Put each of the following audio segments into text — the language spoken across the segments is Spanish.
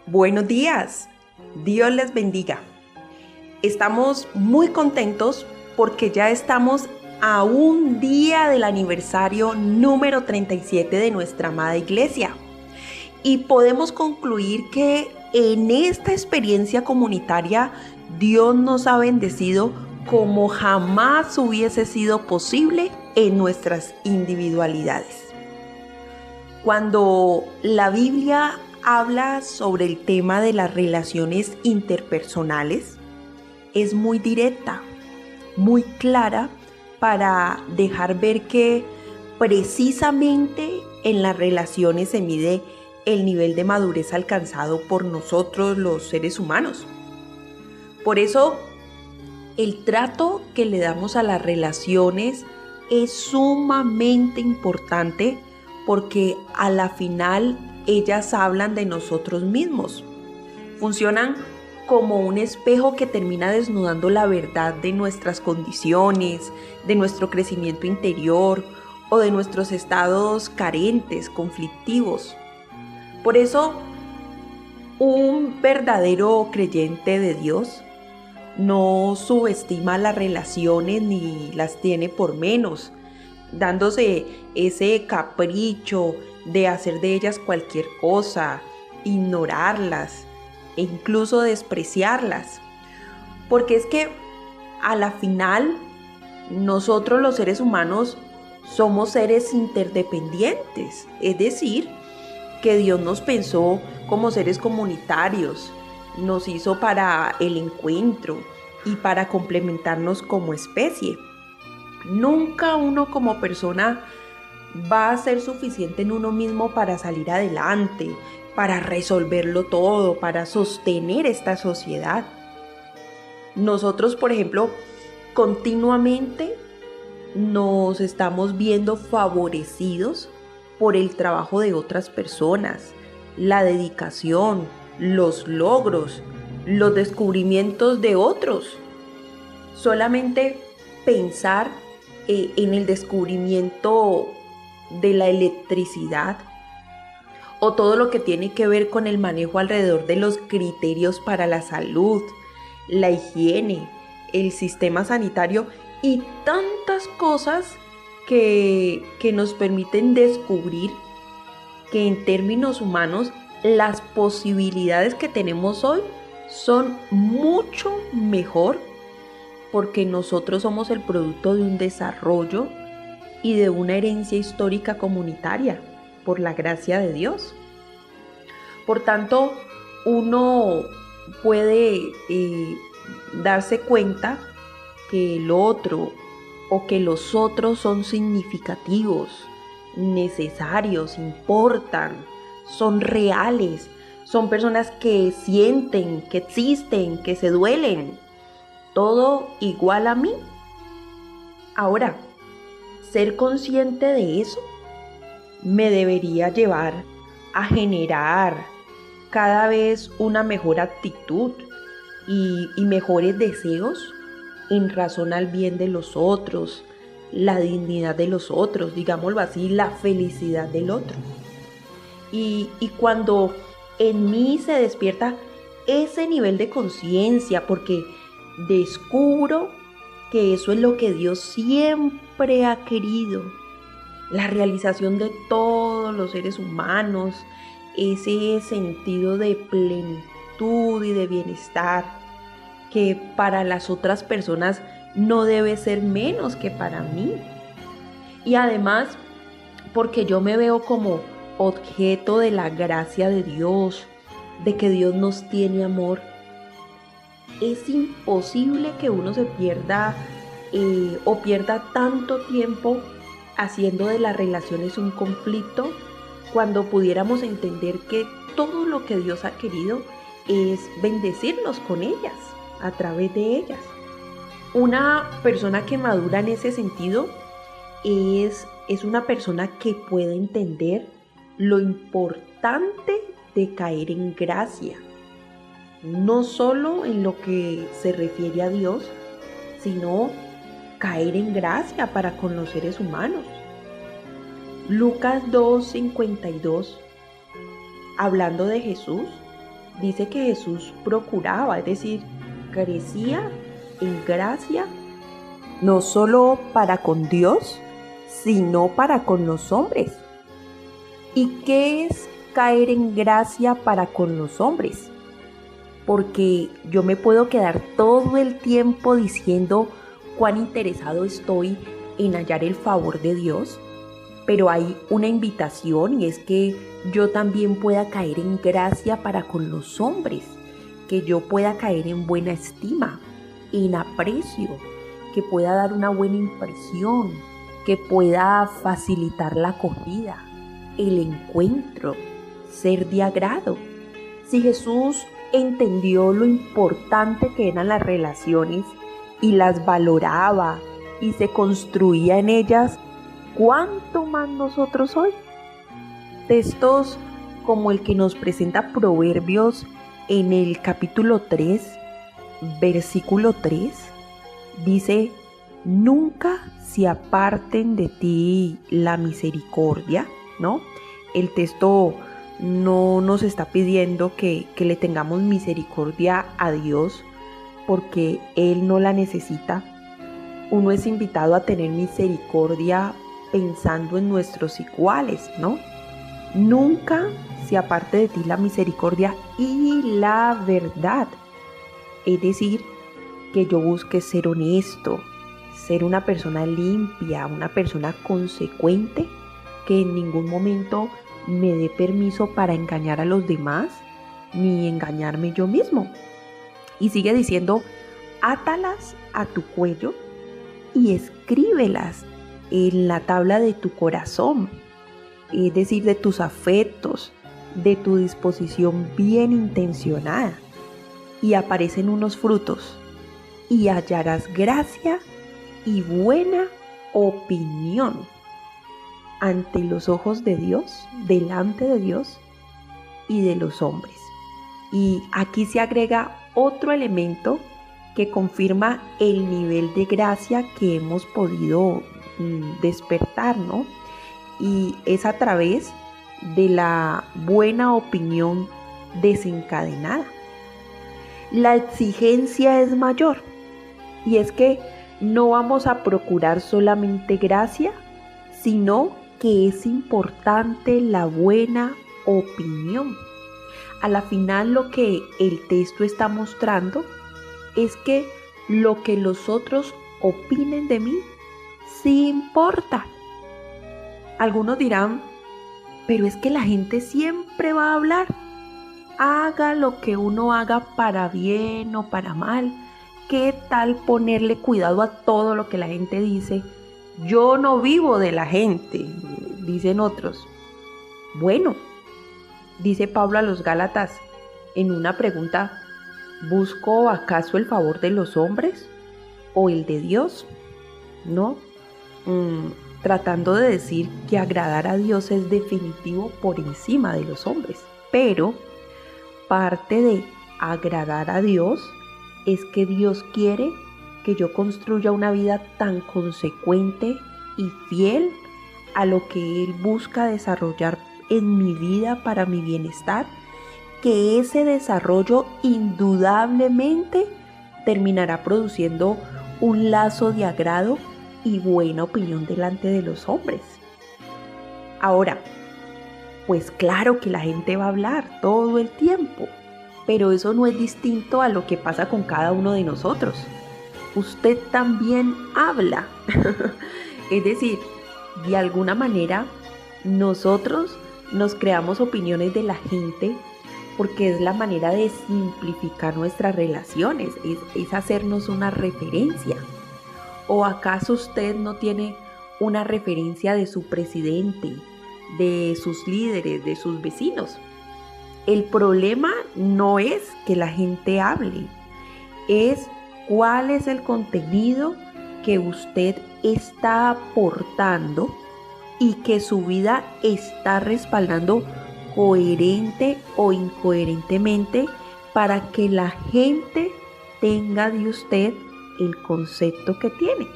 Buenos días, Dios les bendiga. Estamos muy contentos porque ya estamos a un día del aniversario número 37 de nuestra amada iglesia y podemos concluir que en esta experiencia comunitaria Dios nos ha bendecido como jamás hubiese sido posible en nuestras individualidades. Cuando la Biblia habla sobre el tema de las relaciones interpersonales, es muy directa, muy clara para dejar ver que precisamente en las relaciones se mide el nivel de madurez alcanzado por nosotros los seres humanos. Por eso, el trato que le damos a las relaciones es sumamente importante porque a la final ellas hablan de nosotros mismos. Funcionan como un espejo que termina desnudando la verdad de nuestras condiciones, de nuestro crecimiento interior o de nuestros estados carentes, conflictivos. Por eso, un verdadero creyente de Dios no subestima las relaciones ni las tiene por menos, dándose ese capricho de hacer de ellas cualquier cosa, ignorarlas e incluso despreciarlas. Porque es que a la final nosotros los seres humanos somos seres interdependientes, es decir, que Dios nos pensó como seres comunitarios, nos hizo para el encuentro y para complementarnos como especie. Nunca uno como persona va a ser suficiente en uno mismo para salir adelante, para resolverlo todo, para sostener esta sociedad. Nosotros, por ejemplo, continuamente nos estamos viendo favorecidos por el trabajo de otras personas, la dedicación, los logros, los descubrimientos de otros. Solamente pensar en el descubrimiento de la electricidad o todo lo que tiene que ver con el manejo alrededor de los criterios para la salud, la higiene, el sistema sanitario y tantas cosas que nos permiten descubrir que en términos humanos las posibilidades que tenemos hoy son mucho mejor porque nosotros somos el producto de un desarrollo y de una herencia histórica comunitaria, por la gracia de Dios. Por tanto, uno puede darse cuenta que el otro o que los otros son significativos, necesarios, importan, son reales, son personas que sienten, que existen, que se duelen. Todo igual a mí. Ahora, ser consciente de eso me debería llevar a generar cada vez una mejor actitud y mejores deseos en razón al bien de los otros, la dignidad de los otros, digámoslo así, la felicidad del otro. Y cuando en mí se despierta ese nivel de conciencia, porque descubro que eso es lo que Dios siempre ha querido, la realización de todos los seres humanos, ese sentido de plenitud y de bienestar, que para las otras personas no debe ser menos que para mí. Y además, porque yo me veo como objeto de la gracia de Dios, de que Dios nos tiene amor, es imposible que uno se pierda o pierda tanto tiempo haciendo de las relaciones un conflicto cuando pudiéramos entender que todo lo que Dios ha querido es bendecirnos con ellas, a través de ellas. Una persona que madura en ese sentido es una persona que puede entender lo importante de caer en gracia, no solo en lo que se refiere a Dios, sino caer en gracia para con los seres humanos. Lucas 2:52, hablando de Jesús, dice que Jesús procuraba, es decir, crecía en gracia, no solo para con Dios, sino para con los hombres. ¿Y qué es caer en gracia para con los hombres? Porque yo me puedo quedar todo el tiempo diciendo cuán interesado estoy en hallar el favor de Dios, pero hay una invitación y es que yo también pueda caer en gracia para con los hombres, que yo pueda caer en buena estima, en aprecio, que pueda dar una buena impresión, que pueda facilitar la acogida, el encuentro, ser de agrado. Si Jesús entendió lo importante que eran las relaciones y las valoraba y se construía en ellas, ¿cuánto más nosotros hoy? Textos como el que nos presenta Proverbios en el capítulo 3, versículo 3, dice: nunca se aparten de ti la misericordia, ¿no? El texto no nos está pidiendo que le tengamos misericordia a Dios porque Él no la necesita. Uno es invitado a tener misericordia pensando en nuestros iguales, ¿no? Nunca se aparte de ti la misericordia y la verdad. Es decir, que yo busque ser honesto, ser una persona limpia, una persona consecuente, que en ningún momento me dé permiso para engañar a los demás, ni engañarme yo mismo. Y sigue diciendo: átalas a tu cuello y escríbelas en la tabla de tu corazón, es decir, de tus afectos, de tu disposición bien intencionada. Y aparecen unos frutos, y hallarás gracia y buena opinión ante los ojos de Dios, delante de Dios y de los hombres. Y aquí se agrega otro elemento que confirma el nivel de gracia que hemos podido despertar, ¿no? Y es a través de la buena opinión desencadenada. La exigencia es mayor, y es que no vamos a procurar solamente gracia, sino que es importante la buena opinión. A la final, lo que el texto está mostrando es que lo que los otros opinen de mí sí importa. Algunos dirán: pero es que la gente siempre va a hablar. Haga lo que uno haga, para bien o para mal. ¿Qué tal ponerle cuidado a todo lo que la gente dice? Yo no vivo de la gente, dicen otros. Bueno, dice Pablo a los Gálatas en una pregunta: ¿busco acaso el favor de los hombres o el de Dios? No, tratando de decir que agradar a Dios es definitivo por encima de los hombres. Pero parte de agradar a Dios es que Dios quiere que yo construya una vida tan consecuente y fiel a lo que Él busca desarrollar en mi vida para mi bienestar, que ese desarrollo indudablemente terminará produciendo un lazo de agrado y buena opinión delante de los hombres. Ahora, pues claro que la gente va a hablar todo el tiempo, pero eso no es distinto a lo que pasa con cada uno de nosotros. Usted también habla. Es decir, de alguna manera nosotros nos creamos opiniones de la gente porque es la manera de simplificar nuestras relaciones, es hacernos una referencia. ¿O acaso usted no tiene una referencia de su presidente, de sus líderes, de sus vecinos? El problema no es que la gente hable, es cuál es el contenido que usted está aportando y que su vida está respaldando coherente o incoherentemente para que la gente tenga de usted el concepto que tiene.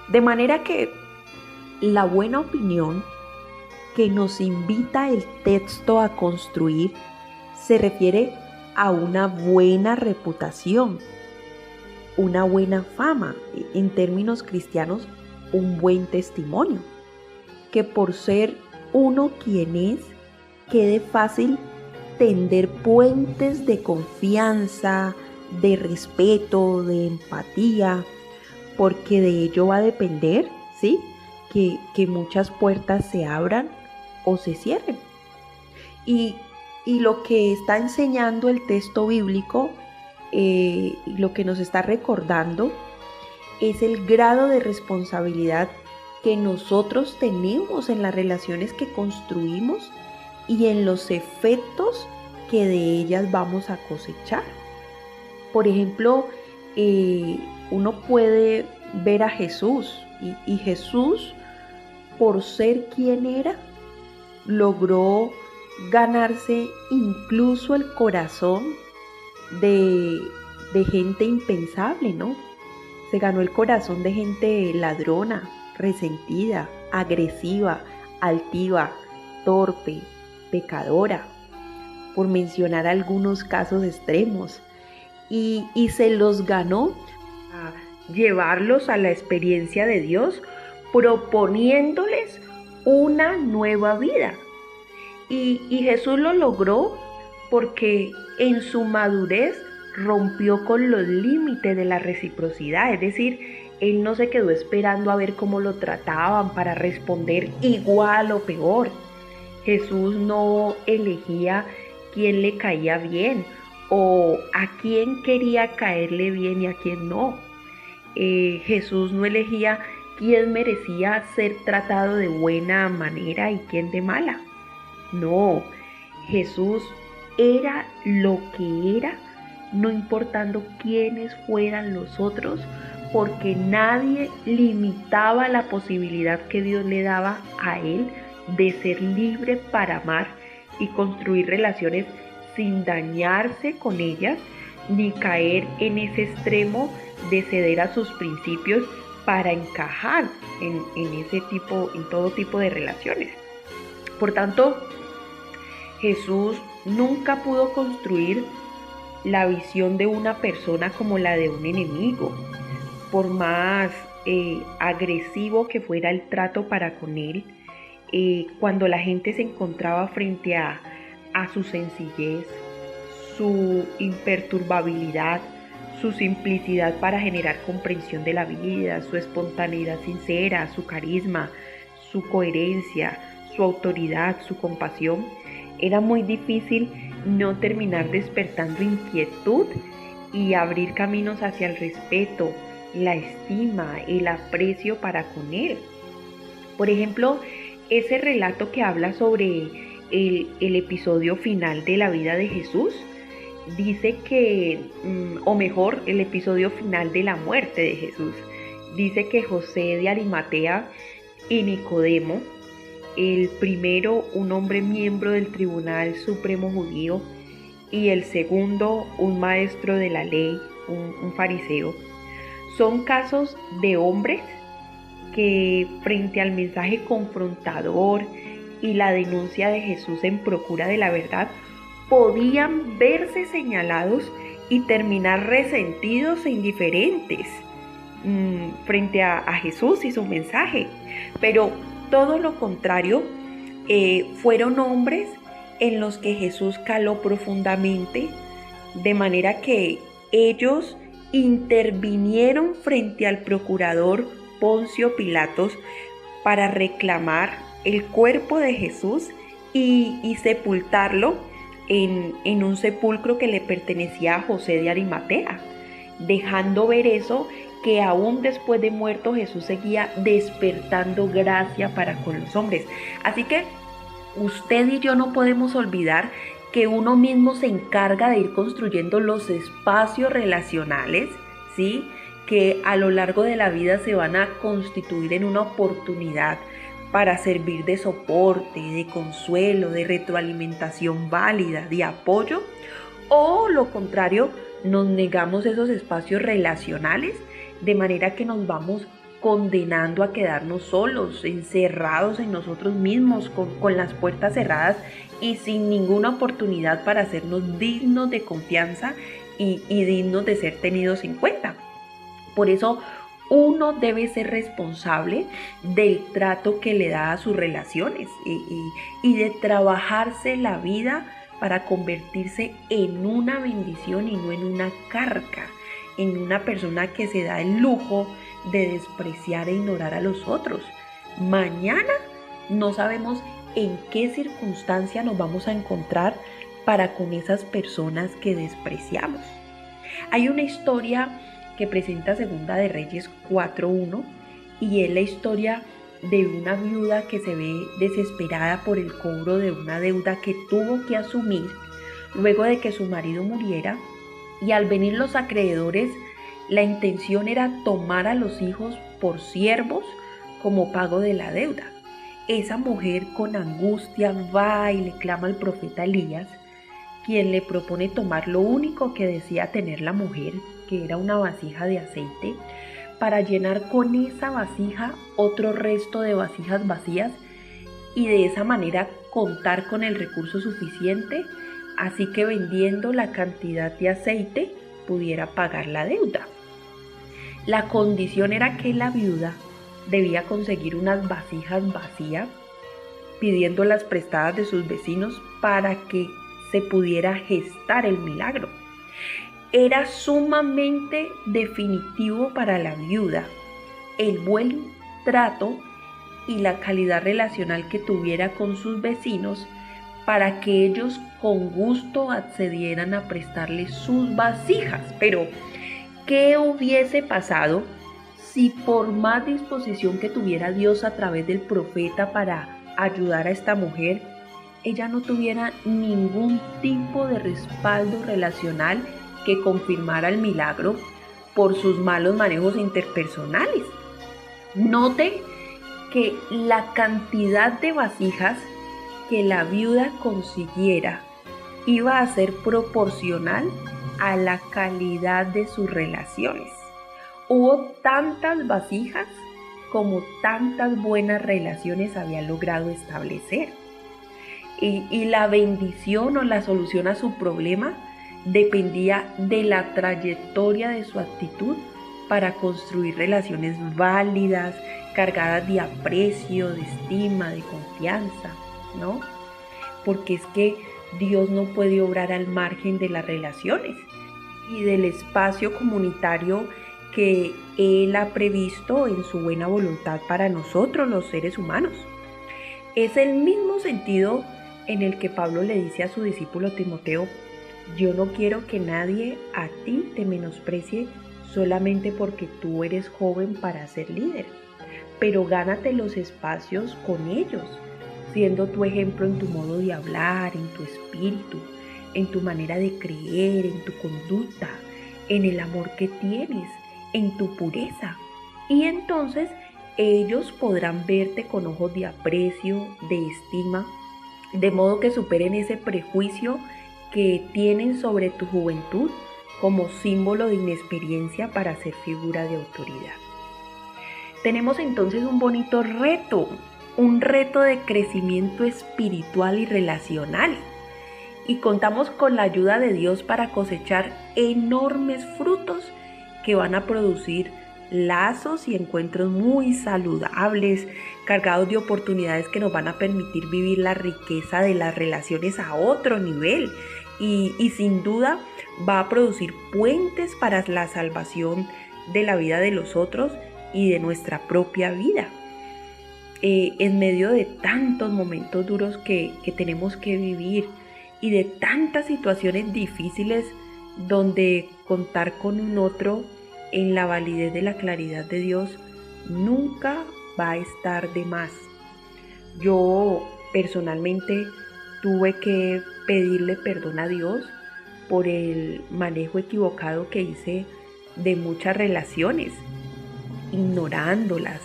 De manera que la buena opinión que nos invita el texto a construir se refiere a una buena reputación, una buena fama, en términos cristianos, un buen testimonio, que por ser uno quien es, quede fácil tender puentes de confianza, de respeto, de empatía, porque de ello va a depender, ¿sí? Que muchas puertas se abran o se cierren. Y lo que está enseñando el texto bíblico, lo que nos está recordando, es el grado de responsabilidad que nosotros tenemos en las relaciones que construimos y en los efectos que de ellas vamos a cosechar. Por ejemplo, uno puede ver a Jesús y Jesús, por ser quien era, logró ganarse incluso el corazón de gente impensable, ¿no? Se ganó el corazón de gente ladrona, resentida, agresiva, altiva, torpe, pecadora, por mencionar algunos casos extremos. Y se los ganó a llevarlos a la experiencia de Dios, proponiéndoles una nueva vida. Y Jesús lo logró porque en su madurez rompió con los límites de la reciprocidad, es decir, él no se quedó esperando a ver cómo lo trataban para responder igual o peor. Jesús no elegía quién le caía bien o a quién quería caerle bien y a quién no. Jesús no elegía quién merecía ser tratado de buena manera y quién de mala. No, Jesús era lo que era, no importando quiénes fueran los otros, porque nadie limitaba la posibilidad que Dios le daba a él de ser libre para amar y construir relaciones sin dañarse con ellas, ni caer en ese extremo de ceder a sus principios para encajar en todo tipo de relaciones. Por tanto, Jesús nunca pudo construir la visión de una persona como la de un enemigo, por más agresivo que fuera el trato para con él. Cuando la gente se encontraba frente a su sencillez, su imperturbabilidad, su simplicidad para generar comprensión de la vida, su espontaneidad sincera, su carisma, su coherencia, su autoridad, su compasión, era muy difícil no terminar despertando inquietud y abrir caminos hacia el respeto, la estima, el aprecio para con él. Por ejemplo, ese relato que habla sobre el episodio final de la vida de Jesús, dice que, o mejor, el episodio final de la muerte de Jesús, dice que José de Arimatea y Nicodemo, el primero un hombre miembro del Tribunal Supremo Judío y el segundo un maestro de la ley, un fariseo, son casos de hombres que frente al mensaje confrontador y la denuncia de Jesús en procura de la verdad, podían verse señalados y terminar resentidos e indiferentes frente a Jesús y su mensaje. Pero todo lo contrario, fueron hombres en los que Jesús caló profundamente, de manera que ellos intervinieron frente al procurador Poncio Pilatos para reclamar el cuerpo de Jesús y sepultarlo en un sepulcro que le pertenecía a José de Arimatea, dejando ver eso, que aún después de muerto Jesús seguía despertando gracia para con los hombres. Así que usted y yo no podemos olvidar que uno mismo se encarga de ir construyendo los espacios relacionales, ¿sí?, que a lo largo de la vida se van a constituir en una oportunidad para servir de soporte, de consuelo, de retroalimentación válida, de apoyo, o lo contrario, nos negamos esos espacios relacionales, de manera que nos vamos condenando a quedarnos solos, encerrados en nosotros mismos, con las puertas cerradas y sin ninguna oportunidad para hacernos dignos de confianza y dignos de ser tenidos en cuenta. Por eso uno debe ser responsable del trato que le da a sus relaciones y de trabajarse la vida para convertirse en una bendición y no en una carga, en una persona que se da el lujo de despreciar e ignorar a los otros. Mañana no sabemos en qué circunstancia nos vamos a encontrar para con esas personas que despreciamos. Hay una historia que presenta Segunda de Reyes 4:1 y es la historia de una viuda que se ve desesperada por el cobro de una deuda que tuvo que asumir luego de que su marido muriera, y al venir los acreedores, la intención era tomar a los hijos por siervos como pago de la deuda. Esa mujer con angustia va y le clama al profeta Elías, quien le propone tomar lo único que decía tener la mujer, que era una vasija de aceite, para llenar con esa vasija otro resto de vasijas vacías y de esa manera contar con el recurso suficiente, así que vendiendo la cantidad de aceite pudiera pagar la deuda. La condición era que la viuda debía conseguir unas vasijas vacías, pidiéndolas prestadas de sus vecinos para que se pudiera gestar el milagro. Era sumamente definitivo para la viuda el buen trato y la calidad relacional que tuviera con sus vecinos para que ellos con gusto accedieran a prestarle sus vasijas. Pero, ¿qué hubiese pasado si por más disposición que tuviera Dios a través del profeta para ayudar a esta mujer, ella no tuviera ningún tipo de respaldo relacional que confirmara el milagro por sus malos manejos interpersonales? Note que la cantidad de vasijas que la viuda consiguiera iba a ser proporcional a la calidad de sus relaciones. Hubo tantas vasijas como tantas buenas relaciones había logrado establecer. Y la bendición o la solución a su problema dependía de la trayectoria de su actitud para construir relaciones válidas, cargadas de aprecio, de estima, de confianza, ¿no? Porque es que Dios no puede obrar al margen de las relaciones y del espacio comunitario que Él ha previsto en su buena voluntad para nosotros, los seres humanos. Es el mismo sentido en el que Pablo le dice a su discípulo Timoteo: yo no quiero que nadie a ti te menosprecie solamente porque tú eres joven para ser líder, pero gánate los espacios con ellos, siendo tu ejemplo en tu modo de hablar, en tu espíritu, en tu manera de creer, en tu conducta, en el amor que tienes, en tu pureza. Y entonces ellos podrán verte con ojos de aprecio, de estima, de modo que superen ese prejuicio que tienen sobre tu juventud como símbolo de inexperiencia para ser figura de autoridad. Tenemos entonces un bonito reto, un reto de crecimiento espiritual y relacional. Y contamos con la ayuda de Dios para cosechar enormes frutos que van a producir lazos y encuentros muy saludables, cargados de oportunidades que nos van a permitir vivir la riqueza de las relaciones a otro nivel. Y sin duda va a producir puentes para la salvación de la vida de los otros y de nuestra propia vida. En medio de tantos momentos duros que tenemos que vivir y de tantas situaciones difíciles donde contar con un otro en la validez de la claridad de Dios nunca va a estar de más. Yo personalmente tuve que pedirle perdón a Dios por el manejo equivocado que hice de muchas relaciones, ignorándolas,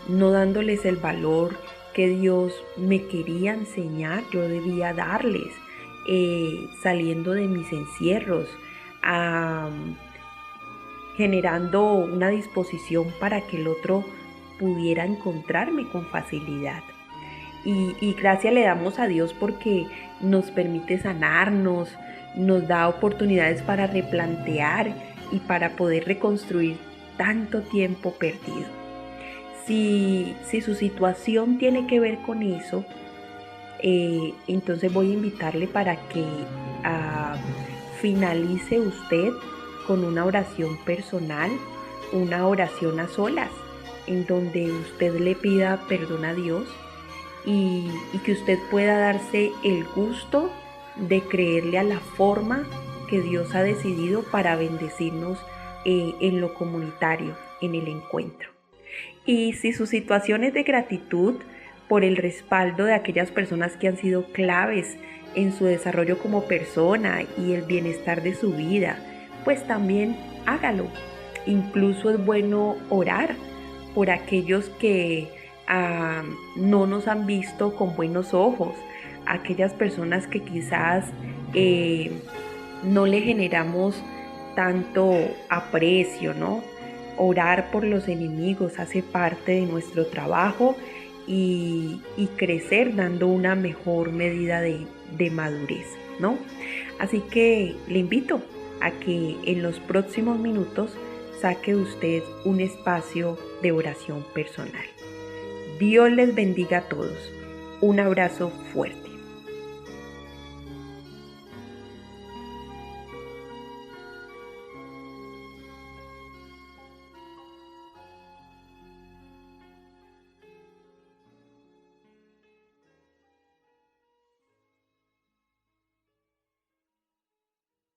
no dándoles el valor que Dios me quería enseñar, yo debía darles, saliendo de mis encierros, generando una disposición para que el otro pudiera encontrarme con facilidad. Y gracias le damos a Dios porque nos permite sanarnos, nos da oportunidades para replantear y para poder reconstruir tanto tiempo perdido. Si su situación tiene que ver con eso, entonces voy a invitarle para que finalice usted con una oración personal, una oración a solas, en donde usted le pida perdón a Dios y que usted pueda darse el gusto de creerle a la forma que Dios ha decidido para bendecirnos en lo comunitario, en el encuentro. Y si su situación es de gratitud por el respaldo de aquellas personas que han sido claves en su desarrollo como persona y el bienestar de su vida, pues también hágalo. Incluso es bueno orar por aquellos que no nos han visto con buenos ojos, aquellas personas que quizás no le generamos tanto aprecio, ¿no? Orar por los enemigos hace parte de nuestro trabajo y crecer dando una mejor medida de madurez, ¿no? Así que le invito a que en los próximos minutos saque usted un espacio de oración personal. Dios les bendiga a todos. Un abrazo fuerte.